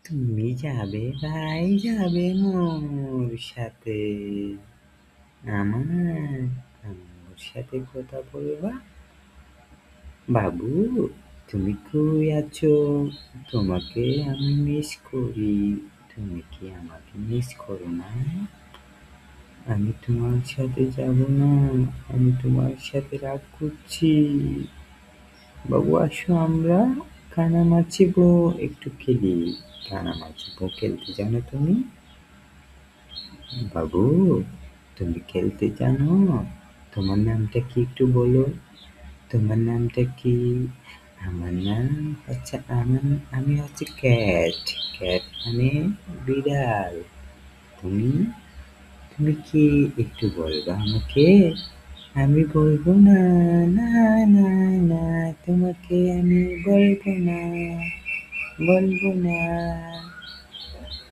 তুমি যাবে ভাই, যাবে মোর সাথে আমার আম্মুর সাথে কথা বলবা? বাবু, তুমি কই আছো? তোমাকে আমি মিস করি। তুমি কি আমাকে মিস করো না? আমি তোমার সাথে যাব না। আমি তোমার সাথে রাগ করছি। বাবু আসো, আমরা কানামাছি বউ একটু খেলি। কানামাছি বউ খেলতে জানো তুমি? বাবু, তুমি খেলতে জানো? তোমার নামটা কি একটু বলো? তোমার নামটা কি? আমার নাম হচ্ছে আমি হচ্ছে ক্যাট। ক্যাট মানে বিড়াল। তুমি তুমি কি একটু বলবা আমাকে? আমি বলবো না, না, না, না, তোমাকে আমি বলবো না, বলবো না।